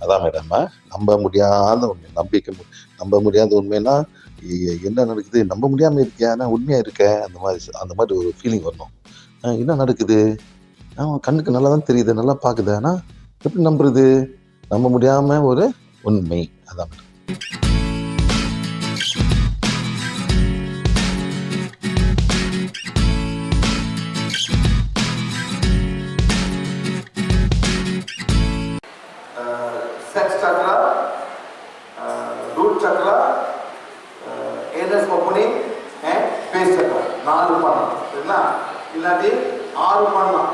அதான் மேடம், நம்ப முடியாத உண்மை. நம்ப முடியாத உண்மைன்னா, என்ன நடக்குது? நம்ப முடியாம இருக்கே, ஆனா உண்மையா இருக்கே. அந்த மாதிரி ஒரு ஃபீலிங் வரணும். என்ன நடக்குது? கண்ணுக்கு நல்லா தான் தெரியுது, நல்லா பாக்குது. ஆனா எப்படி நம்புறது? நம்ப முடியாம ஒரு உண்மை. அதான் madam. Sex chakra, root chakra, anus opening and base chakra 4 பண்ணலாம். சரிங்களா? இல்லாட்டி 6 பண்ணலாம்.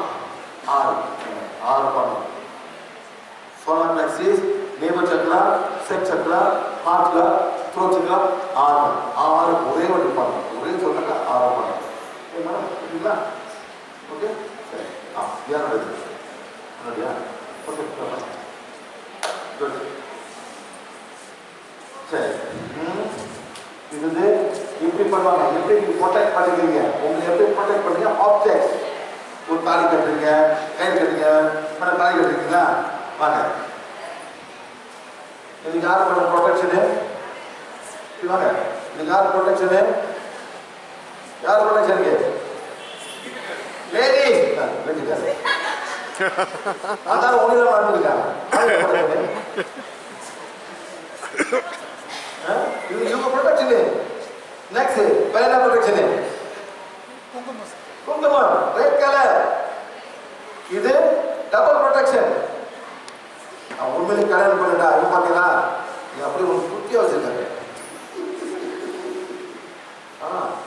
6 பண்ணலாம். Solar plexus, navel chakra, sex chakra, ஹார்ட்ல, த்ரோட் சக்ரா 6 ஒரே ஒரு பண்ணலாம். ஒரே சொன்னாக்கா 6 பண்ணலாம். Okay madam? சரிங்களா? ஓகே சரி. யார் நடக்குது? Okay good. சரி. இது எப்படி பண்ணுவாங்க? எப்படி ப்ரொடெக்ட் பண்ணிக்கிறீங்க? உங்களை எப்படி ப்ரொடெக்ட் பண்ணீங்க? ஆப்ஜெக்ட்ஸ். ஒரு தாலி கட்டுறீங்க, கயிறு கட்டுறீங்க, தாலி கட்டுறீங்களா? வாங்க. இது யார் பண்ண ப்ரொடெக்ஷனு? வாங்க. இது யார் ப்ரொடெக்ஷனு? யார் ப்ரொடெக்ஷனுக்கு? லேடிஸ். வெட்டிக்காரு. அதான் ஒளியில வாழ்ந்துருக்காங்க. இது இவங்க ப்ரொடெக்ஷனு. நெக்ஸ்ட் வேற என்ன ப்ரொடெக்ஷனு? குங்குமம், ரெட் கலர். இது டபுள் ப்ரொடெக்ஷன். உண்மையிலே கல்யாணம் பண்ணிட்டா இது பார்த்தீங்களா? இது அப்படி ஒரு குட்டியா வச்சிருக்காங்க.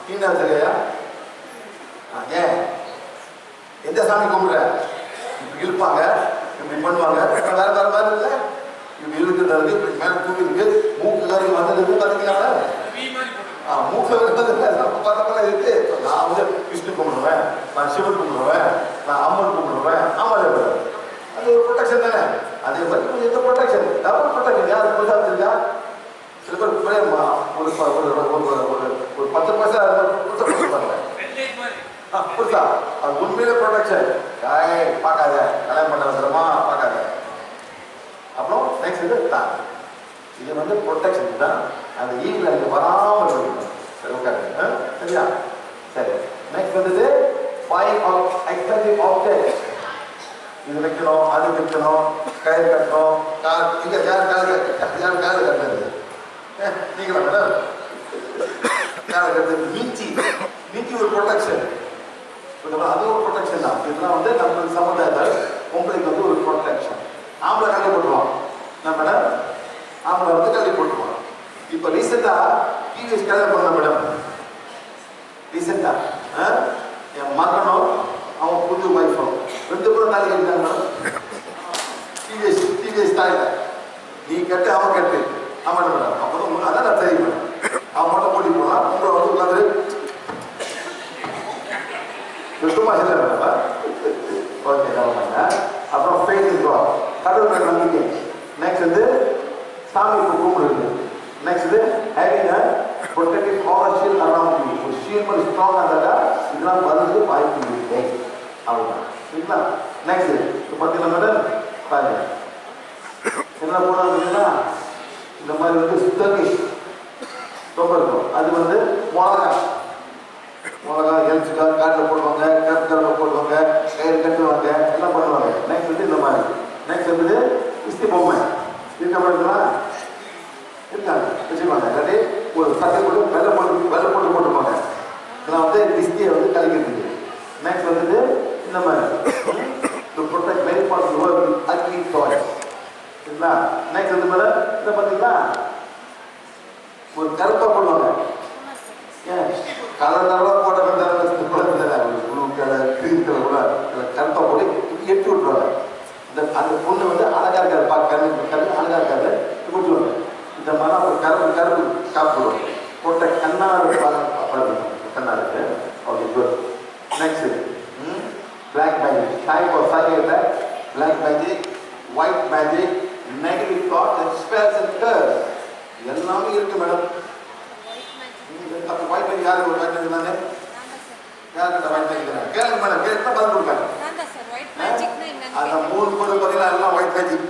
கீழே வச்சிருக்கையா? ஏன் எந்த சாமி கும்பிடுற? இப்படி இழுப்பாங்க, இப்படி பண்ணுவாங்க. வேற வேற மாதிரி இல்லை. இப்படி இழுக்கிறது, இப்படி மேலே தூக்கி இருக்கு, மூக்கு கறி வந்தது பார்த்தீங்களா? மூக்கு பார்த்தப்பெல்லாம் இருக்கு. நான் விஷ்ணு கும்பிடுவேன், நான் சிவன் கும்பிடுவேன், நான் அம்மன் கும்பிடுவேன். ஆமாம், அது ஒரு ப்ரொடெக்ஷன் தானே. அதே மாதிரி எந்த ப்ரொடெக்ஷன்? Double protection. யார் புதுசாக வச்சிருக்கா? சில பேர் ஒரு 10 பைசா புதுசாக கொடுத்துருப்பாங்க. புதுசா அது உண்மையிலே ப்ரொடெக்ஷன். பார்க்காத, கல்யாணம் பண்ண வந்துடுமா பார்க்காத. அப்புறம் நெக்ஸ்ட் இது தான். இது ப்ரொடெக்ஷன் தான். அந்த ஈவில் அங்கே வராமல் இருக்கணும். சரி, உட்காரு. சரியா? சரி. Next expensive object. இது வைக்கணும், அது வைக்கணும், கயிறு கட்டணும். இங்கே யார் காது கட்டுறது? நீங்களா மேடம்? காது கட்டுறது மீச்சி ஒரு ப்ரொடெக்ஷன். அது ஒரு ப்ரொடெக்ஷன் தான். இதெல்லாம் நம்மளுக்கு சமுதாயத்தில் உங்களுக்கு ஒரு ப்ரொடெக்ஷன். ஆம்பளை கல்வி போட்டுருவான். என்ன மேடம்? ஆம்பளை கல்வி போட்டுருவான். இப்போ ரீசெண்டாக டிவிஎஸ் கல்யாணம் பண்ண மேடம். ரீசெண்டாக என் மகனும் அவன் புது ஒய்ஃபும் 2 பேரும் தாலி கட்டிட்டாங்க மேடம். டிவிஎஸ் தாயில நீ கட்டு, அவன் கட்டு. ஆமாம் மேடம். அப்போ அதான் நான் தெரியும் மேடம். அவன் மட்டும் போட்டி போனான். உங்களை உட்காந்து சும்மா சொல்லுங்க. ஓகே, அப்புறம் ஃபெய்த் கடவுள் நம்பிக்கை. நெக்ஸ்ட் சாமிக்கு கும்பிடுறது. Next having a protective all shield around you. ஒரு ஷீல்ட் மாதிரி ஸ்ட்ராங்காக இருந்தாக்கா இதெல்லாம் வருது வாய்ப்பு இல்லை. அவ்வளோதான். சரிங்களா? நெக்ஸ்ட் இப்போ பார்த்தீங்கன்னா மேடம் பாருங்க என்ன போனாங்கன்னா இந்த மாதிரி சுத்தகிஷ் ரொம்ப இருக்கும். அது மிளகா எலிச்சிக்கா காட்டில் போடுவாங்க, கருத்தில் போடுவாங்க, கயிறு கட்டுவாங்க, எல்லாம் பண்ணுவாங்க. நெக்ஸ்ட் இந்த மாதிரி. நெக்ஸ்ட் இஸ்தி பொம்மை இருக்க மாட்டேங்களா? இருக்காங்க, வச்சுருவாங்க. இல்லாட்டி ஒரு சட்டை போட்டு வெள்ளை போட்டு போட்டுப்பாங்க. இதெல்லாம் இஸ்தியை கலக்கிறதுக்கு. நெக்ஸ்ட் இந்த மாதிரி ப்ரொடெக்ட் வெரி பார்ட் ஒர்க் அக்லி டாய். சரிங்களா? நெக்ஸ்ட் மேடம் இதை பார்த்தீங்களா? ஒரு கருப்பை போடுவாங்க. ஏன் கலர் போட்ட ப்ளூ கலர், கிரீன் கலர் கூட கருப்பை போட்டு எட்டு விட்டுருவாங்க. அந்த பொண்ணு அழகா இருக்காது, கண்ணு அழகா இருக்காது, கொடுத்துருவாங்க. இந்த மாதிரி ஒரு கருப்பு காப்பிடுவாங்க. போட்ட கண்ணாறு கண்ணாருக்கு. Okay, good. Next black magic. Type of cycle black magic, white magic, negative thought and spells and curse எல்லாமே இருக்கு மேடம். அப்போ ஒயிட் மேஜிக் யாருக்கு ஒரு ஒயிட் மேஜிக் தானே? யாருக்கு ஒயிட் மேஜிக்? கேளுங்க மேடம், கேட்டு பதில் கொடுக்காங்க. அந்த 3 பேர் பார்த்தீங்கன்னா எல்லாம் ஒயிட் மேஜிக்.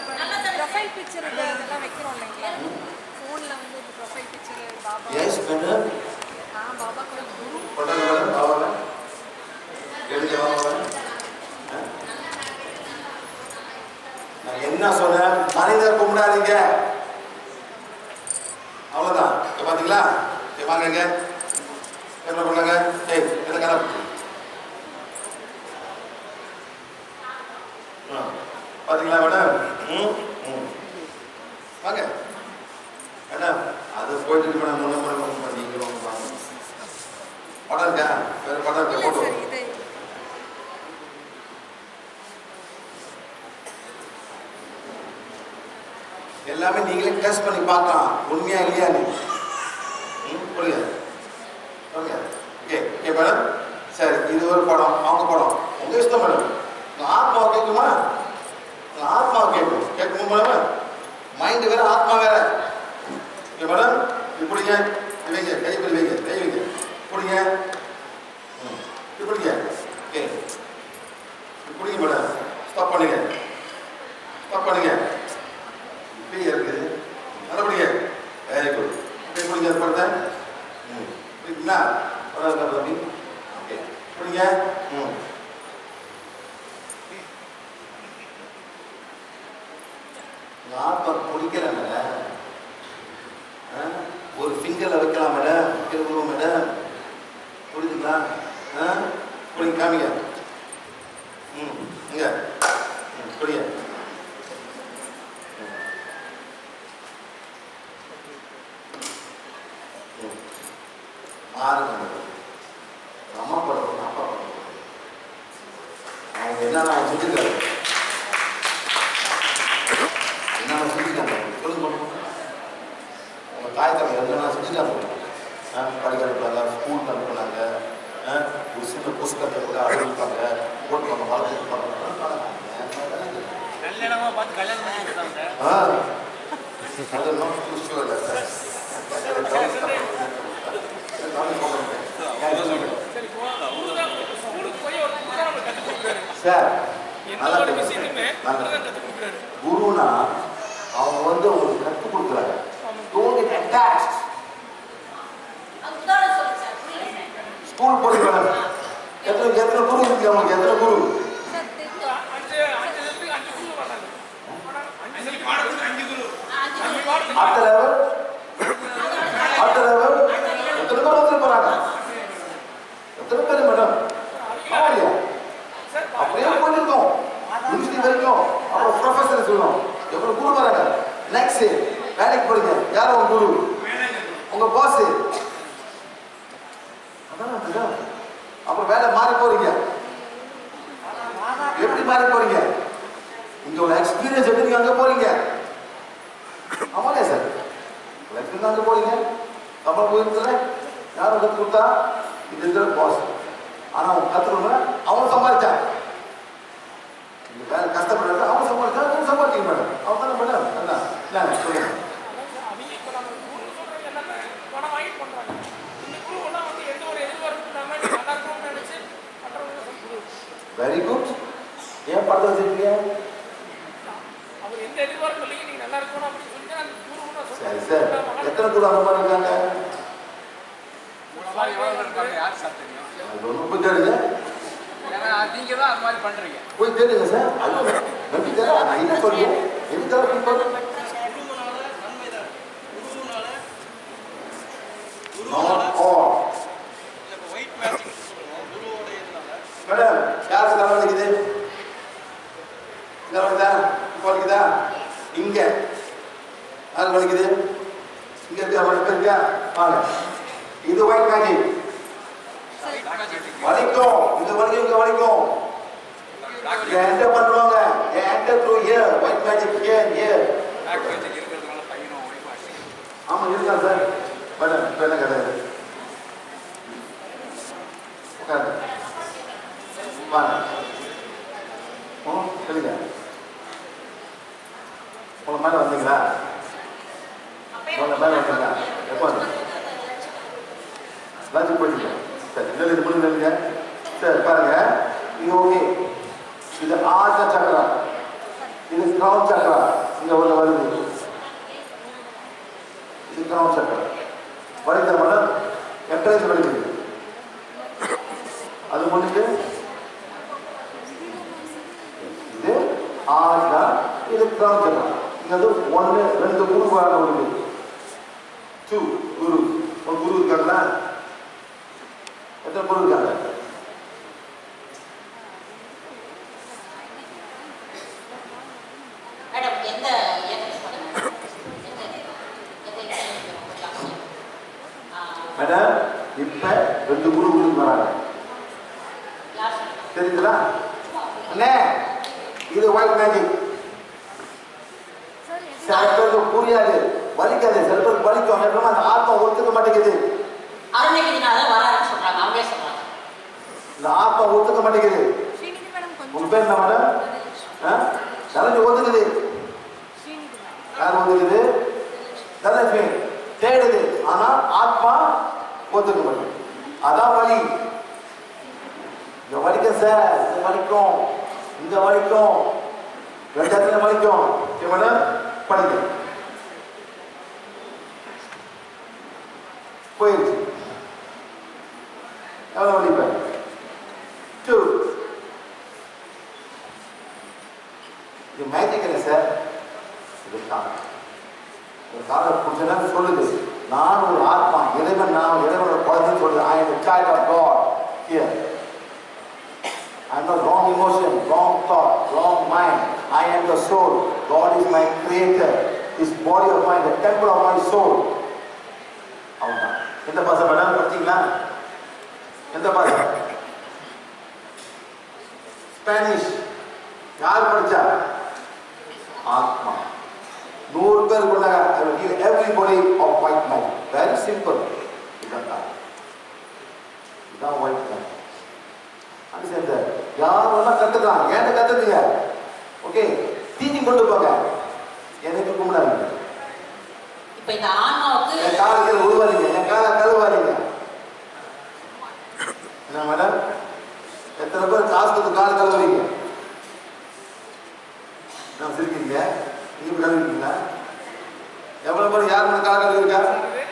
ப்ரொஃபைல் பிக்சர் இதெல்லாம் வைக்கிறோம் இல்லைங்களா? ஃபோனில் வந்து profile picture Baba. Yes madam. Baba கூட குரு. படம் மேடம் பாபாவை எழுதி வாங்க. நான் என்ன சொன்னேன்? மனிதர் கும்பிடாதீங்க. அவ்வளோதான். பார்த்தீங்களா? வாங்க என்ன பண்ணாங்க? என்ன கதை பார்த்தீங்களா மேடம்? வாங்க மேடம். அது போயிட்டு மேடம் முன்ன நீங்களும் வாங்க. படம் இருக்கா? வேறு படம் இருக்கா? போட்டோ எல்லாமே நீங்களே டெஸ்ட் பண்ணி பார்க்கலாம் உண்மையா இல்லையா. புரியுது? Okay okay madam. சரி, இது ஒரு படம், அவங்க படம், உங்க இஷ்டம் மேடம். ஆத்மாவை கேட்குமா? ஆத்மாவை கேட்கும் மேடம். மைண்டு வேற, ஆத்மா வேற. Okay madam. இப்படிங்க வைங்க, கை இப்படி வைங்க, கை வைங்க, பிடிங்க, இப்படிங்க. ஓகே பிடிங்க மேடம். ஸ்டாப் பண்ணுங்க, ஸ்டாப் பண்ணுங்க. இப்படியே இருக்குது. நல்லா பிடிங்க. Very good. இப்படி பிடிங்க. படத்தை பிடிக்குங்களா? படம் தம்பி. ஓகே பிடிங்க. ஆத்மா பிடிக்கல மேடம். ஒரு ஃபிங்கரில் வைக்கலாம் மேடம், வைக்கிறோம் மேடம். புரியுதுங்களா? பிடிங்க, காமிங்க. இங்க பிடிங்க. அம்மா படம், அப்பா படம். அவங்க என்னென்ன செஞ்சுருக்காரு, என்னென்ன செஞ்சுருக்காங்க சொல்லுங்க. உங்கள் தாய் தந்தை என்னென்ன செஞ்சுட்டாங்க? படிக்க அனுப்புனாங்க, ஸ்கூலுக்கு அனுப்புனாங்க, ஒரு சின்ன கொசு கட்டை கூட அனுப்பிப்பாங்க, போட்டுவாங்க, வளர்த்துப்பாங்க. கல்யாணமாக பார்த்து கல்யாணம் பண்ணி கொடுத்தாங்க. அதெல்லாம் புதுசு இல்லை சார். குருனா அவங்க வந்து உங்களுக்கு கற்றுக் கொடுக்குறாங்க. ஸ்கூல் போறீங்க எத்தனை குரு இருக்கு? அவங்களுக்கு எத்தனை குரு? அடுத்த லெவல் எத்தனை பேர் வந்து போறாங்க? எத்தனை பேர் மேடம்? அப்படியே போயிருக்கோம் யூனிவர்சிட்டி வரைக்கும். அப்புறம் ப்ரொஃபஸர் சொல்லணும் எவ்வளவு குரு வராங்க. நெக்ஸ்ட் வேலைக்கு போறீங்க, யாரும் உங்க குரு? உங்க பாஸ். அப்புறம் வேலை மாறி போறீங்க. எப்படி மாறி போறீங்க? இங்க ஒரு எக்ஸ்பீரியன்ஸ் எடுத்து நீங்க அங்க போறீங்க. ஆமாலே சார், அங்க போறீங்க. தமிழ் போயிருந்தல யாரும் கற்றுக் கொடுத்தா? இது இருக்கிற பாஸ். ஆனா அவங்க கத்துக்கணும்னா அவங்க சம்பாதிச்சாங்க. வேலை கஷ்டப்படுறது அவங்க சம்பாதிச்சா சம்பாதிக்க மேடம். அவங்க தானே மேடம். என்ன சொல்லுங்க. Very good. ஏன் படத்தை வச்சிருக்கீங்க? சரி சார், எத்தனை குரு அந்த மாதிரி இருக்காங்க? போய் தேடுங்க. நீங்க தான் அந்த மாதிரி பண்றீங்க. போய் தேடுங்க சார். நம்பி தர நான் என்ன சொல்றேன்? எது தர மேடம் யாருக்கு தலை வலிக்குது? இந்த வலிக்குதா? இப்போ வலிக்குதா? இங்க யாருக்கு வலிக்குது? இங்க இருக்கா? வலிப்பு இருக்கா? வாங்க. இது ஒயிட் மேஜிக். வலிக்கும், இந்த வலிக்கும், இங்க வலிக்கும். என்டர் பண்ணுவாங்க. Enter through here. White magic here here. ஆமா இருக்கா சார்? மேடம் இப்போ என்ன கதை? உட்காந்து வாங்க. சொல்லுங்க. உங்களை மேலே வந்தீங்களா? உங்களை மேலே வந்தீங்களா? எப்போ வந்து லஞ்சு போயிட்டீங்க? சரி, இல்லை இது முடிஞ்சு. சரி பாருங்க, இது ஓகே. இது ஆர்த்த சக்கரம். இது கிரவுன் சக்கரா, இங்க உள்ள வருது. இது கிரவுன் சக்கரா வலிக்கிற மேடம், என்கரேஜ் வலிக்குது. அது முடிஞ்சு இது ஆஜா, இது கிரவுன் சக்கரா. இங்க வந்து 1 2 குரு வர முடியுது. 2 குரு, ஒரு குரு இருக்காங்களா? எத்தனை குரு இருக்காங்க? மேடம் இப்ப 2 குரு வராங்க, தெரியுதுங்களா? அண்ணே இது ஒயிட் மேஜிக். சில பேருக்கு புரியாது, வலிக்காது, சில பேருக்கு வலிக்கும். எப்பவுமே அந்த ஆத்மா ஒத்துக்க மாட்டேங்குது. இந்த ஆத்மா ஒத்துக்க மாட்டேங்குது. உங்க பேர் என்ன மேடம்? தனலட்சுமி ஒத்துக்குது. யார் ஒத்துக்குது? தனலட்சுமி தேடுது, ஆனா ஆத்மா ஒத்துக்க மாட்டேங்குது. அதான் வலி. இங்க வலிக்கும் சார், இந்த வலிக்கும், இந்த வலிக்கும், 2 இடத்துல வலிக்கும். மேடம் படிக்க போயிடுச்சு. எவ்வளவு வலிப்பேன்? 2. இது மேஜிக் இல்லை சார், இது காலம் புரிஞ்சனா சொல்லுது. நான் ஒரு ஆத்மா, இறைவன், நான் இறைவனோட குழந்தைன்னு சொல்லுது. I am a child of God here. I am not wrong emotion, wrong thought, wrong mind. I am the soul. God is my creator. This body of mine, the temple of my soul. அவ்வளோதான். எந்த பாச madam படிச்சீங்களா? எந்த பாச? Spanish. யார் படிச்சா? ஆத்மா. 100 பேர் கொண்டாங்க. I will give everybody of white man. Very simple. இதுதான் white man. அது சேர்ந்த யார் வேணா கத்துக்கலாம். ஏன் கத்துக்குங்க? ஓகே, டீச்சிங் கொண்டு போங்க. எனக்கு கும்பிடாதீங்க. இப்ப இந்த ஆன்மாவுக்கு என் காலத்தில் உருவாதீங்க, என் கால கழுவாதீங்க. என்ன மேடம்? எத்தனை பேர் காசு கொடுத்து கால கழுவுறீங்க? நான் சிரிக்கிறீங்க, நீங்க இப்படி கழுவிருக்கீங்களா? எவ்வளவு பேர் யார் மேல கால கழுவிருக்கா?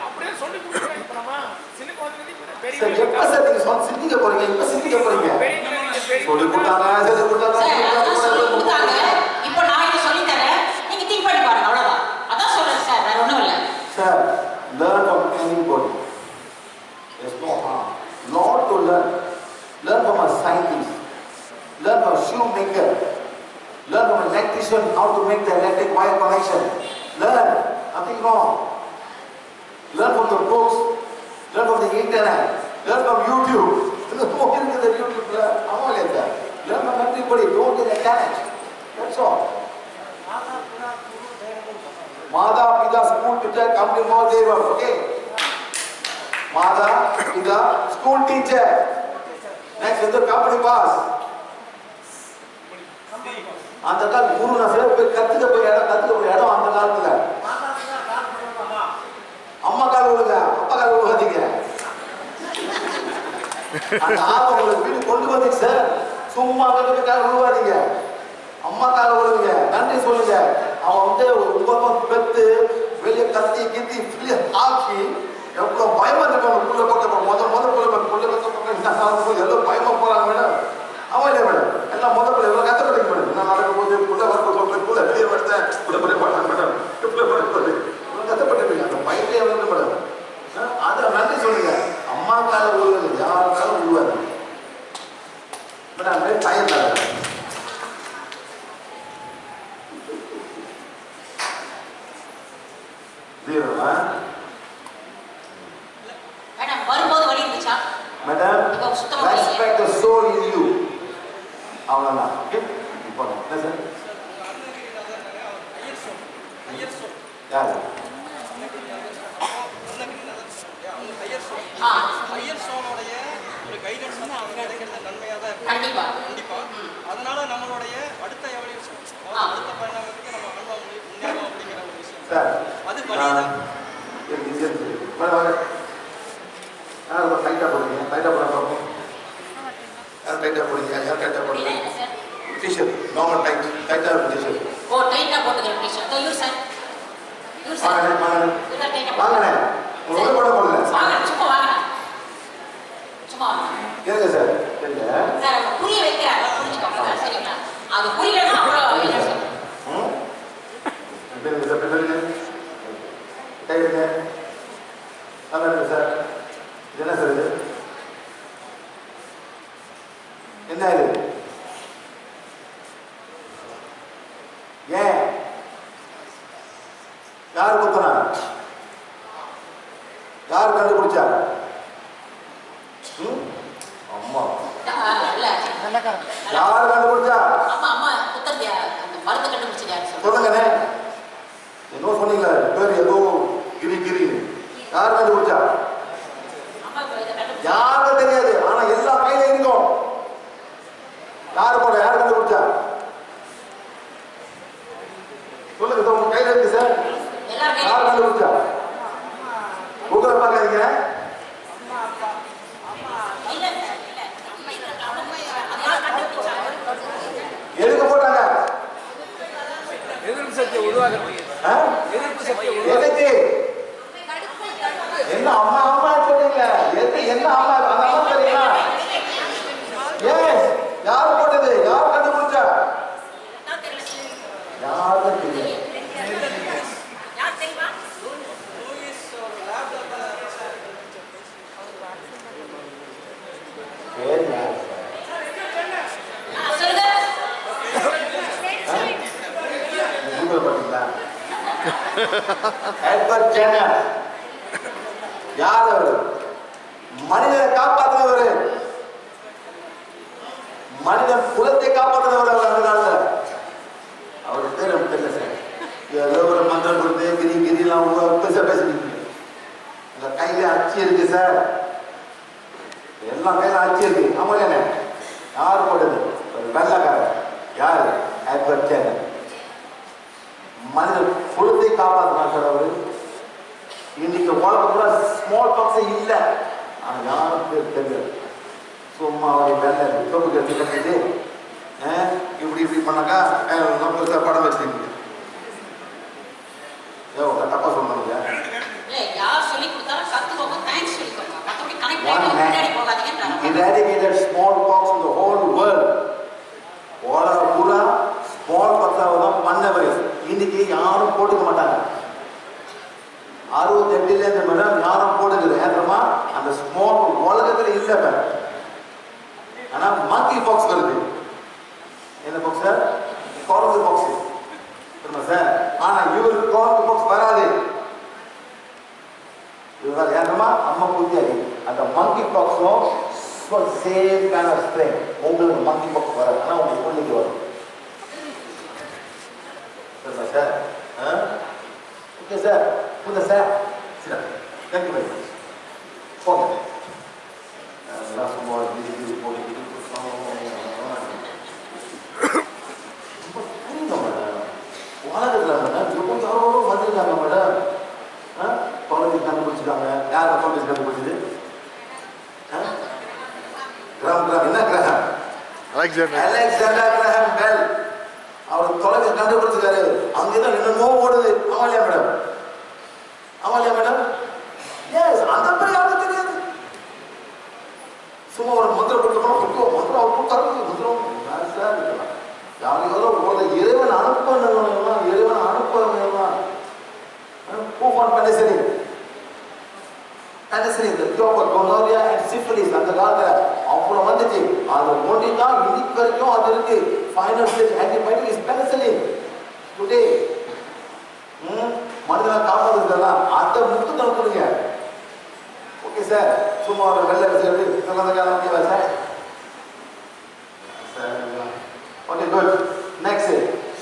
அப்படியே சொல்லி கொடுக்குறேன். இப்ப நம்ம சின்ன குழந்தைங்க பெரிய சரி, எப்ப சார் நீங்க சிந்திக்க போறீங்க? எப்ப சிந்திக்க போறீங்க? சொல்லி கொடுத்தாங்க, சொல்லி கொடுத்தாங்க. இப்போ நான் இதை சொல்லி தரேன், நீங்க திங்க் பண்ணி பாருங்க, அவ்வளவுதான். அதான் சொல்றேன் சார், வேற ஒண்ணும் இல்ல sir. Learn from anybody. There's no harm. Not to learn. Learn from a scientist. Learn from a shoemaker. Learn from an electrician how to make the electric wire connection. Learn. Nothing wrong. Learn from the books. Learn from the internet. Learn from YouTube. The YouTube. Learn from everybody. Don't get attached. That's all. Mada, Pida, school teacher, come to know they were, okay? Mada, Pida, school teacher. Next is the company boss. அந்த கால குரு நான் சில போய் கத்துக்க போய் இடம் அந்த காலத்துல அம்மா கால விழுங்க, அப்பா கால விழுகாதீங்க. அந்த ஆத்மா உங்களுக்கு வீடு கொண்டு வந்தீங்க சார். சும்மா கால விழுவாதீங்க, அம்மா கால விழுங்க, நன்றி சொல்லுங்க. அவன் வந்து ஒரு உபகம் பெற்று வெளியே கத்தி கித்தி ஆக்கி எவ்வளவு பயமா இருப்பாங்க. புள்ள பக்கம் முதல் புள்ள பக்கம் எவ்வளவு பயமா போறாங்க மேடம். அவன் இல்லையா மேடம்? எல்லாம் முதல்ல எவ்வளவு கத்தப்பட்டீங்க மேடம். நான் நடக்கும் போது புள்ள வரப்போ சொல்றேன், புள்ள வெளியே வருத்தேன், புள்ள பெரிய பாட்டாங்க மேடம், கத்தப்பட்டிருப்பீங்க. அந்த பயத்தையே வந்து மேடம். அதை நன்றி சொல்லுங்க. அம்மா கால உழுவது யாருக்காலும் உழுவாது மேடம். பயம் தான் மேடம். வரும்போது வலி இருந்துச்சா madam? Respect the soul in you. அவ்வளவுதான். இப்போ என்ன சார்? யாரு? ஒரு கைடன்ஸ் வந்து அவங்க கிடைக்கிறது நன்மையாக தான் இருக்கும். கண்டிப்பா கண்டிப்பா. அதனால நம்மளுடைய அடுத்த எவல்யூஷன், அடுத்த பரிணாமத்துக்கு நம்ம ஆன்மா முன்னேறும் அப்படிங்கிற ஒரு விஷயம். சார் அது வழிதான். யார் டைட்டா போடுறீங்க? டைட்டா போட பார்ப்போம். யார் டைட்டா போடுறீங்க? யார் டைட்டா போடுறீங்க? டிஷர்ட் நார்மல் டைட்டா டிஷர்ட் ஓ டைட்டா போட்டுக்கிறேன் டிஷர்ட் யூர் சார் யூர் சார் வாங்கண்ணே வாங்கண்ணே இதான் டைட்டா வாங்கண்ணே உங்களுக்கு கூட போடல வாங்க சும்மா வாங்க சும்மா வாங்க கேளுங்க சார் கேளுங்க சார் அவங்க புரிய வைக்கிறாங்க புரிஞ்சுக்கோங்க சார் சரிங்களா அது புரியலன்னா அவ்வளோ என்ன சார் பேருங்க சார் பேருங்க கைவிடுங்க நல்லா இருக்கு சார் இது என்ன சார் இது என்ன இது ஏன் யார் குத்தனா யார் கண்டுபிடிச்சா அம்மா இல்ல யார் கண்டுபிடிச்சா அம்மா அம்மா புத்தகத்தை அந்த மருந்து கண்டுபிடிச்சது யாரு சார் சொல்லுங்கண்ணே என்ன சொன்னீங்களா பேர் ஏதோ கிரி கிரி யார் கண்டுபிடிச்சா அம்மா இதை கண்டுபிடிச்சா யாருக்கும் தெரியாது ஆனா எல்லா கையில இருக்கும் யாரு போட யார் கண்டுபிடிச்சா சொல்லுங்க சார் உங்க கையில இருக்கு சார் எல்லாரும் யார் கண்டுபிடிச்சா கூகுள பாக்காதீங்க இல்ல சார் இல்ல அதனால கண்டுபிடிச்சாங்க எதுக்கு போட்டாங்க எதிர்ப்பு சக்தியை உருவாக்குறதுக்கு ஆ? எதிர்ப்பு சக்தியை எதுக்கு என்ன அம்மா அம்மா சொன்னீங்க எது என்ன அம்மா அந்த அம்மா தெரியுமா ஏன் யார் போட்டது யார் கண்டுபிடிச்சா நான் தெரியல யாருக்கும் தெரியாது யார் தெரியுமா பேர் யார் சொல்லுங்க கூகுள் பண்ணீங்களா எட்வர்ட் ஜெனர் யார் அவரு மனிதனை காப்பாற்றினவர் மனிதன் குலத்தை காப்பாற்றினவர் அவர் அந்த காலத்துல அவர் பேர் எனக்கு தெரியல சார் ஏதோ ஒரு மந்திரம் கொடுத்து கிரி கிரிலாம் பெருசா பேசுறீங்க இந்த கையில அச்சு இருக்கு சார் எல்லாம் கையில அச்சு இருக்கு ஆமா தானே யார் போடுது ஒரு வெள்ளக்காரர் யாரு எட்வர்ட் ஜெனர் மனிதன் குலத்தை காப்பாற்றினார் சார் அவரு இன்னைக்கு உலகம் கூட ஸ்மால் பாக்ஸே இல்லை ஆனா யாருக்கு தெரியாது சும்மா ஒரு வெள்ளை தொப்பு கட்டி கட்டிட்டு இப்படி இப்படி பண்ணாக்கா நம்ம பெருசா படம் வச்சுக்கீங்க தப்பா சொன்னாங்க இல்ல யார் சொல்லி கொடுத்தாலும் கத்துக்கோங்க தேங்க்ஸ் சொல்லிக்கோங்க மத்தபடி கனெக்ட் பண்ணி முன்னாடி போகாதீங்கன்றாங்க eradicated smallpox in the whole world உலகம் பூரா ஸ்மால் பாக்ஸாக தான் பண்ணவர் இன்னைக்கு யாரும் போட்டுக்க மாட்டாங்க 68 மேடம் யாரும் போட்டுக்குது ஏற்றமா அந்த ஸ்மால் உலகத்துல இல்லை ஆனா மங்கி பாக்ஸ் வருது என்ன பாக்ஸ் சார் குரங்கு பாக்ஸ் தெரியுமா சார் ஆனா இவருக்கு குரங்கு பாக்ஸ் வராது இவர் ஏற்றமா அம்மா புத்தியாகி அந்த மங்கி பாக்ஸும் சேம் கைண்ட் ஆஃப் ஸ்ட்ரெயின் உங்களுக்கு மங்கி பாக்ஸ் வராது ஆனா உங்களுக்கு பிள்ளைக்கு வரும் தெரியுமா சார் ஓகே சார் புரியுதா சார் சரி தேங்க்யூ வெரி மச் போங்க எல்லாம் சும்மா இது போட்டுக்கிட்டு உலகத்தில் மேடம் இப்போ யாரோ வந்துருக்காங்க மேடம் குழந்தை கண்டுபிடிச்சிருக்காங்க யார் குழந்தை கண்டுபிடிச்சது என்ன கிரகம் அலெக்சாண்டர் கிரஹாம் பெல் அவர் தொலைஞ்சு கண்டுபிடிச்சிருக்காரு அங்கேதான் என்னமோ ஓடுது ஆமாலையா மேடம் ஆமாலையா மேடம் எஸ் அந்த மாதிரி யாரும் தெரியாது சும்மா ஒரு மந்திரம் கொடுத்தோம் மந்திரம் அவர் கொடுத்தாரு மந்திரம் யாரையோ ஒரு இறைவன் அனுப்பணும் இறைவன் அனுப்பணும் கூப்பான் பெனிசிலி இந்த ஜோபர் கொனோரியா அண்ட் சிஃபிலிஸ் அந்த காலத்துல அப்புறம் வந்துச்சு அது ஒண்டி தான் இன்னைக்கு வரைக்கும் அது இருக்கு final stage antibiotic is penicillin today மனிதனை காப்பாற்றுறதெல்லாம் அந்த முக்கியத்துவம் கொடுங்க ஓகே சார் சும்மா ஒரு வெள்ளை சேர்த்து நல்ல காலம் ஓகேவா sir okay good next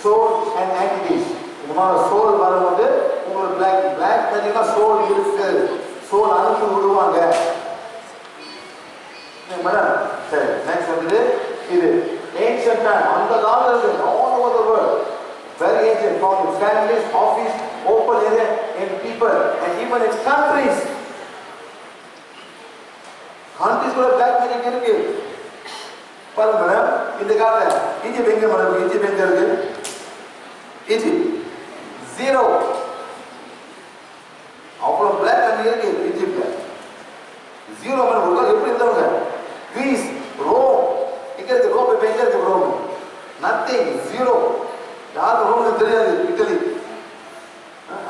soul and activities இந்த மாதிரி சோல் வரும்போது உங்களுக்கு பிளாக் பார்த்தீங்கன்னா சோல் இருக்கு சோல் அனுப்பி விடுவாங்க மேடம் சரி நெக்ஸ்ட் வந்து இது ஏன்ஷியன்ட் டைம் அந்த காலத்துல all over the world very ancient from families office open area in people and even in countries கூட பிளாக் மேஜிக் இருக்கு பாருங்க மேடம் இந்த காலத்துல இஞ்சி பெங்க மேடம் இஞ்சி பெங்க இருக்கு ஈஜிப்ட் 0. அவ்வளோ பிளாக் தண்ணி இருக்கு ஈஜிப்ட்ல. 0 மேல ஒரு காலம் எப்படி இருந்தவங்க? கிரீஸ், ரோம், எங்க இருக்கு ரோம்? இப்ப எங்க இருக்கு ரோம்? நத்திங், 0. யாருக்கு ரோம் தெரியாது. இட்டலி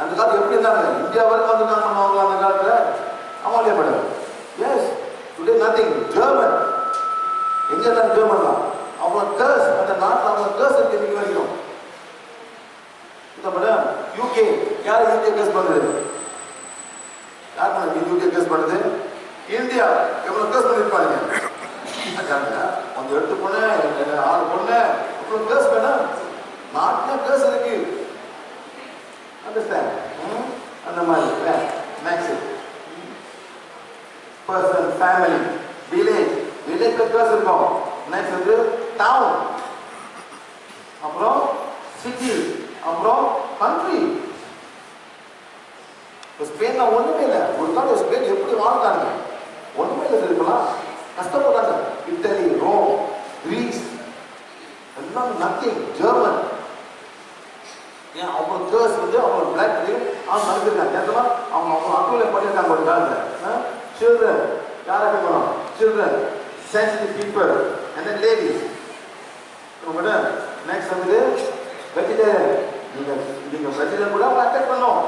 அந்த காலத்துல எப்படி இருந்தாங்க? இந்தியா வரைக்கும் வந்துருக்காங்க பண்ணுவாங்க அந்த காலத்துல. ஆமா இல்லையா madam? Yes. Today nothing. German, எங்க இருந்தாங்க? ஜெர்மன் தான். அவ்வளோ கேர்ஸ் அந்த நாட்டில் அவ்வளோ கேர்ஸ் இருக்கு இன்னைக்கு வரைக்கும். மேடம் யூகே, யார் யூகே கேஸ் பண்ணுறது? யார் பண்ண யூகே கேஸ் பண்ணுறது? இந்தியா எவ்வளோ கேஸ் பண்ணியிருப்பாங்க? அந்த 8 பொண்ணு 6 பொண்ணு அவ்வளோ கேஸ் வேணும். நாட்டில் கேஸ் இருக்கு. அண்டர்ஸ்டாண்ட்? அந்த மாதிரி நெக்ஸ்ட் பர்சன், ஃபேமிலி, வில்லேஜ், வில்லேஜ்ல கேஸ் இருக்கும். நெக்ஸ்ட் வந்து டவுன், அப்புறம் சிட்டி, அப்புறம் கண்ட்ரி. ஸ்பெயின்ல ஒண்ணுமே இல்லை. ஒரு காலம் ஸ்பெயின் எப்படி வாழ்ந்தாங்க? ஒண்ணுமே இல்லை இருக்கலாம், கஷ்டப்படுறாங்க. இட்டலி, ரோம், கிரீஸ் எல்லாம் நத்திங். ஜெர்மன் ஏன் அவ்வளோ கேர்ஸ் வந்து அவ்வளோ பிளாக் அவங்க நடத்திருக்காங்க. அவங்க அவ்வளோ அக்கௌண்ட்ல பண்ணியிருக்காங்க ஒரு காலத்தில். சில்ட்ரன், யாரை போகணும்? Children, sensitive people, and then ladies. Madam next வந்து வெஜிடேரியன். நீங்கள் வெஜிடேரியன் கூட அவங்க அட்டாக் பண்ணோம்.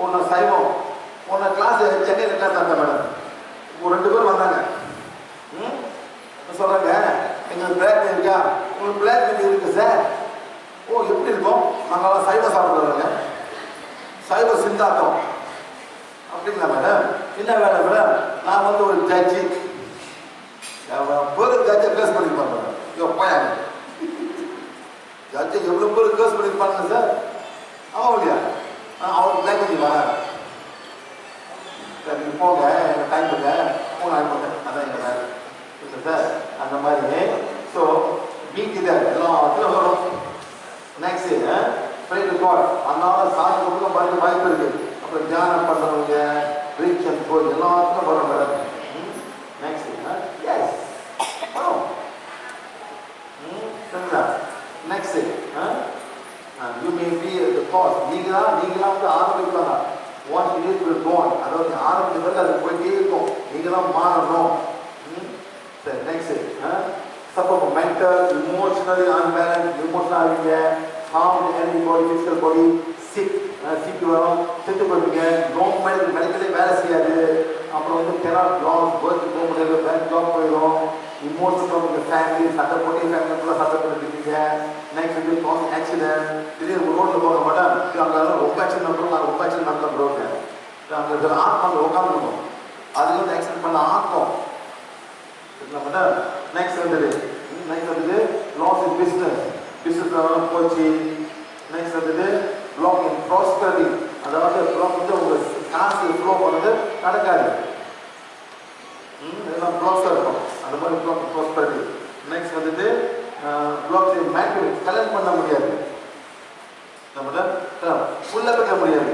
ஒன்று சைவம், ஒன்று கிளாஸ் சென்னையில் கிளாஸ் ஆட்டேன் மேடம். ஒரு 2 பேர் வந்தாங்க. சொல்கிறாங்க எங்களுக்கு பிளாக் மீன் இருக்கா? உங்களுக்கு பிளாக் மீன் இருக்குது சார். ஓ எப்படி இருக்கும்? நாங்கள்லாம் சைவம் சாப்பிட்றோங்க. சைவ சிந்தாத்தம் அப்படிங்களா மேடம்? என்ன வேலை மேடம்? நான் வந்து ஒரு ஜட்ஜி. பேர் ஜட்ஜை கேஸ் பண்ணியிருப்பாங்க. பையன் ஜட்ஜை எவ்வளோ பேர் கேஸ் பண்ணியிருப்பாங்க சார்? ஆமாம் இல்லையா? அவருக்கு லாங்குவேஜ் வராங்க. நீங்கள் போங்க, எனக்கு டைம் இல்லை, 3 நாள் போங்க, அதான் எங்கள் வேலை இல்லை சார். அந்த மாதிரி ஸோ மீட் இதை எல்லாத்துலையும் வரும். நெக்ஸ்ட் ஃப்ரைட் காட், அதனால சாமி கொடுக்க பாருங்க வாய்ப்பு இருக்குது. அப்புறம் தியானம் பண்ணுறவங்க, ரீச் அண்ட் கோல் எல்லாத்துக்கும் வரும் மேடம். நெக்ஸ்ட் எஸ் வரும். சரிங்களா? Next you may be the cause. நீங்களாம் வந்து ஆரம்பிப்பாங்க. What it is will go on. அதாவது ஆரம்பிச்சதுக்கு அது போயிட்டே இருக்கும். நீங்களாம் மாறணும். சரி next suppose mental, emotionally unbalance, emotional ஆகிங்க, harm healthy body, physical body, sick வரும், செத்து போயிருப்பீங்க. நோம்பல் மெடிக்கலே வேலை செய்யாது. அப்புறம் வந்து கெனாட் ஜாப், ஒர்க்கு போக முடியாது, பேங்க் ஜாப் போயிடும். இமோஷனல் உங்கள் ஃபேமிலி சட்டை போட்டி, ஃபேமிலி ஃபுல்லாக சட்டை போட்டுருக்கீங்க. நெக்ஸ்ட் வந்து காஸ் ஆக்சிடென்ட். திடீர்னு ரோட்டில் போக மாட்டேன், அங்கே ரொம்ப ஆக்சிடென்ட் நடக்கும். நான் ரொம்ப ஆக்சிடென்ட் நடத்த போகிறோங்க. அங்கே இதில் ஆத்மா உட்காந்துருக்கும். அதுக்கு வந்து ஆக்சிடென்ட் பண்ண ஆத்மம். மேடம் நெக்ஸ்ட் வந்துடு லாஸ் இன் பிஸ்னஸ் போச்சு. நெக்ஸ்ட் வந்துட்டு பிளாக் இன் ப்ராஸ்பரிட்டி. அதாவது பிளாக் வந்து உங்களுக்கு காசு ஃப்ளோ பண்ணது நடக்காது. இதெல்லாம் பிளாக்ஸாக இருக்கும். அந்த மாதிரி பிளாக் ப்ராஸ்பரிட்டி. நெக்ஸ்ட் வந்துட்டு பிளாக் இன் மேட்ரிமோனி, கல்யாணம் பண்ண முடியாது. மேடம் ஃபுல்லாக பண்ண முடியாது.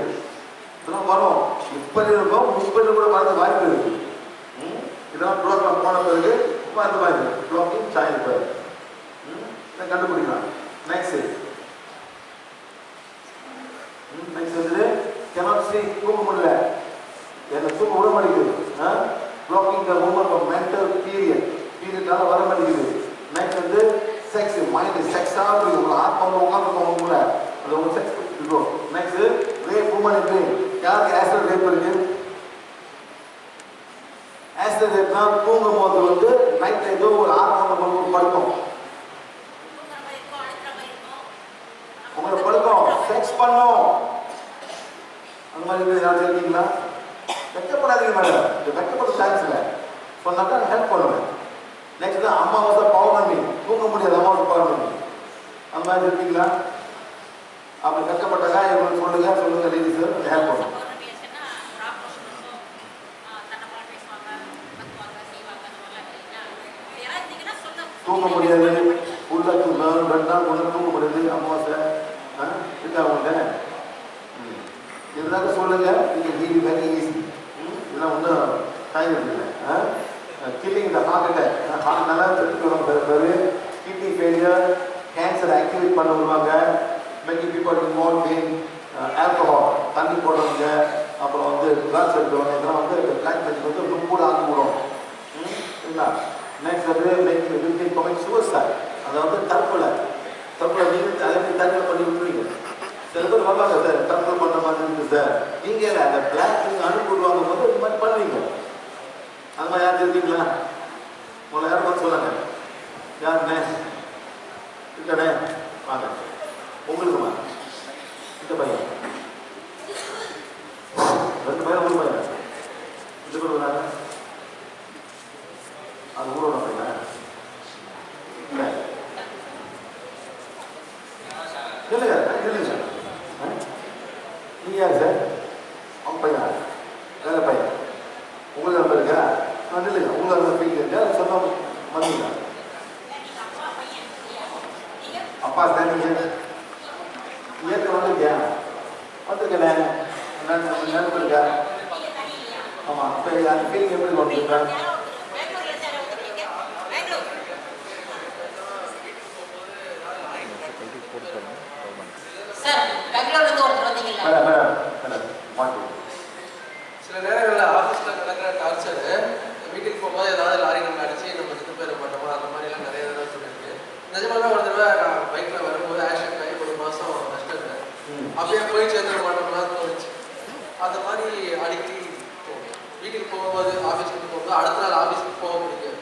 இதெல்லாம் வரும். இப்போ இருக்கும், முப்பது கூட வரது வாய்ப்பு இருக்குது. இதெல்லாம் பிளாக் போன பிறகு அந்த மாதிரி பிளாக்கிங் சைல்ட் பேர் கண்டுபிடிக்கலாம். நெக்ஸ்ட் வந்து கெனாட் ஸ்லீப், தூங்க முடியல, என்ன தூங்க விட மாட்டேங்குது. Blocking the woman for mental பீரியட்னால வர மாட்டேங்குது. நெக்ஸ்ட் வந்து செக்ஸ், மைண்ட் செக்ஸாக இருக்குது. உங்களை ஆத்மா உட்காந்துருக்கோம் உங்களை, அது உங்கள் செக்ஸ் இருக்கும். Next rape, woman pain. யாருக்கு ஆசிட் ரேப் இருக்கு? ஆசிட் ரேப்னா தூங்கும் போது வந்து நைட் ஏதோ ஒரு ஆத்மா படுக்கும், உங்களை படுக்கும், செக்ஸ் பண்ணும். அந்த மாதிரி யாரும் இருக்கீங்களா? வெக்கப்படாதீங்க மேடம். இது வெக்கப்பட சான்ஸ் இல்லை. சொன்னாக்கா ஹெல்ப் பண்ணுவேன். நெக்ஸ்ட் தான் அமாவாசை பௌர்ணமி, தூங்க முடியாது, அமாவாசை பௌர்ணமி. அந்த மாதிரி இருக்கீங்களா? அப்படி வெக்கப்பட்டாக்கா இவங்களுக்கு சொல்லுங்க லேடிஸ் ஹெல்ப் பண்ணும். தூங்க முடியாது, உள்ள 2 நாள் ஒன்று தூங்க முடியாது, அமாவாசை இருக்கா அவங்க? இருந்தாலும் சொல்லுங்க, நீங்கள் ஹீல் வெரி ஈஸி. இதெல்லாம் ஒன்றும் டைம் இல்லை. கில்லிங் இந்த ஹார்ட் அட்டாக், ஹார்ட் நல்லா செத்துக்கு பேர், கிட்னி ஃபெயிலியர், கேன்சர் ஆக்டிவேட் பண்ண விடுவாங்க. Making people involve in alcohol, தண்ணி போடுறவங்க, அப்புறம் வந்து ட்ரக்ஸ் எடுக்கிறவங்க, இதெல்லாம் வந்து பிளாக் மேஜிக் வந்து ரொம்ப கூட ஆக்கி விடும். இல்லை நெக்ஸ்ட் வந்து மேக்கிங் கமிட் சூசைட், அதாவது தற்கொலை நீங்கள் அதே மாதிரி தற்கொலை பண்ணி விட்டுருவீங்க. சில பேர் வந்தாங்க சார் தற்கொலை பண்ண மாதிரி இருக்குது சார், நீங்கள் அந்த பிளாக் நீங்கள் அனுப்பிவிடுவாங்க போது இந்த மாதிரி பண்ணுவீங்க. அது மாதிரி யாரும் இருக்கீங்களா? உங்களை யாரும் பார்த்து சொன்னாங்க யாருண்ணே இல்லைண்ணே வாங்க உங்களுக்குமா இந்த பையன் 2 பையன் ஒரு பையன் இந்த பேர் வராங்க அது ஊரோட பையன் இல்லை இல்லைங்க இல்லைங்க நீங்கள் யார் சார்? அவன் பையன் வேலை பையன் உங்களுக்கு நம்பர் இருக்கா? இல்லைங்க உங்களுக்கு நம்பர் இருக்கா சொன்னால் வந்தீங்களா? அப்பா ஸ்டாண்டிங்க இயற்கை வந்துருக்கியா? வந்துருக்கேண்ணே நினைப்பு இருக்கா? ஆமாம் இப்போ அந்த ஃபீலிங் எப்படி வந்துருக்கேன்? சார் பெங்களூர்ல இருந்து ஒருத்தர் வந்தீங்கல்ல? மேடம் மாட்டு சில நேரங்களில் ஆஃபீஸில் நடக்கிற டார்ச்சர் வீட்டுக்கு போகும்போது ஏதாவது லாரி நம்ம அடிச்சு நம்ம செத்து போயிட மாட்டோமா, அந்த மாதிரிலாம் நிறைய தடவை சொல்லியிருக்கு. நிஜமாக ஒரு தடவை நான் பைக்கில் வரும்போது ஆக்சிடென்ட் ஆகி 1 மாதம் நஷ்டம் அப்படியே போய் சேர்ந்துட மாட்டோம்லாம் தோணுச்சு. அந்த மாதிரி அடிக்கடி தோணும். வீட்டுக்கு போகும்போது ஆஃபீஸுக்கு போகும்போது அடுத்த நாள் ஆஃபீஸுக்கு போக முடியாது.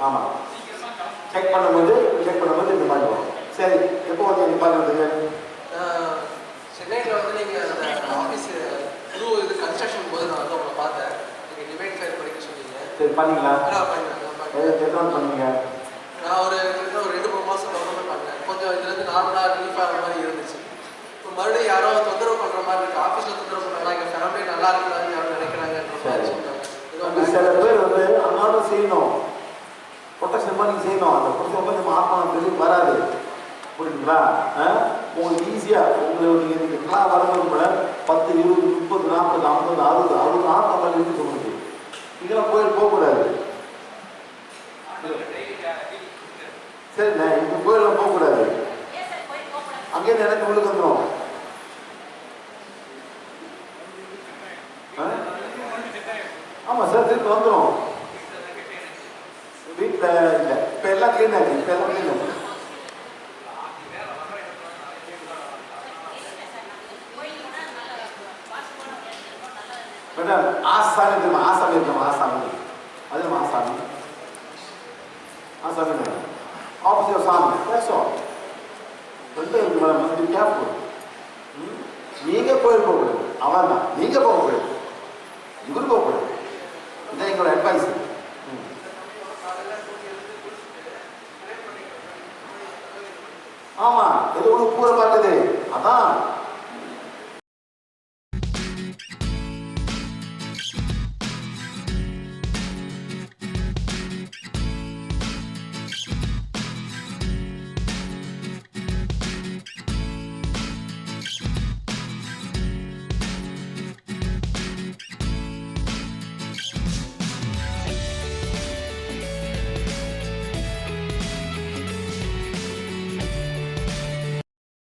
ஆமாம் செக் பண்ணும்போது இந்த மாதிரி வரும். சரி எப்போ வந்து நீங்கள் பார்க்குறதுக்கு? சென்னையில் வந்து நீங்கள் அந்த ஆஃபீஸ் புது இது கன்ஸ்ட்ரக்ஷன் போது நான் வந்து உங்களை பார்த்தேன். நீங்கள் டிவைட் ஃபைல் படிக்க சொன்னீங்க. சரி பண்ணீங்களா? நான் பண்ணேன். எத்தனை பண்ணீங்க? நான் ஒரு 2-3 மாதம் தொடர்ந்து பண்ணேன். கொஞ்சம் இதுலேருந்து நார்மலாக ரிலீஃப் ஆகிற மாதிரி இருந்துச்சு. இப்போ மறுபடியும் யாரோ தொந்தரவு பண்ணுற மாதிரி இருக்குது. ஆஃபீஸில் தொந்தரவு பண்ணுறாங்க, எங்கள் ஃபேமிலி நல்லா இருக்குதான்னு யாரும் நினைக்கிறாங்கன்ற மாதிரி சொன்னாங்க. சில பேர் வந்து ஆனாலும் செய்யணும், ப்ரொடெக்ஷன் பண்ணி செய்யணும். அந்த ப்ரொடெக்ஷன் பண்ணி நம்ம ஆத்மா வெளியே வராது. புரியுதுங்களா? உங்களுக்கு ஈஸியாக நீங்கள் இதெல்லாம் வரும்போது கூட 10, 20, 30, 40, 50, 60 ஆத்மா இருந்து சொல்லுது. இதெல்லாம் கோயில் போகக்கூடாது. சரிண்ணே இப்போ கோயிலெலாம் போகக்கூடாது. அங்கேருந்து எனக்கு உள்ளுக்கு வந்துடும். ஆமாம் சார் திருப்பி வந்துடும். வீட்டில் இல்லை இப்போ எல்லாம் க்ளீன் ஆச்சு. இப்போ எல்லாம் க்ளீன் ஆச்சு. மேடம் ஆசாமி தெரியுமா? ஆசாமி இருக்கமா? ஆசாமி அது நம்ம ஆசாமி மேடம் ஆப்போசிட் சாமி பேசும் 2 இருக்கு மேடம். வந்து கேர்ஃபுல். நீங்கள் கோயில் போகக்கூடாது, அவன் தான். நீங்கள் போகக்கூடாது, இவரு போகக்கூடாது. இதான் எங்களோட அட்வைஸ். ஆமாம் எது ஒன்று பூரை பார்க்குது அதான்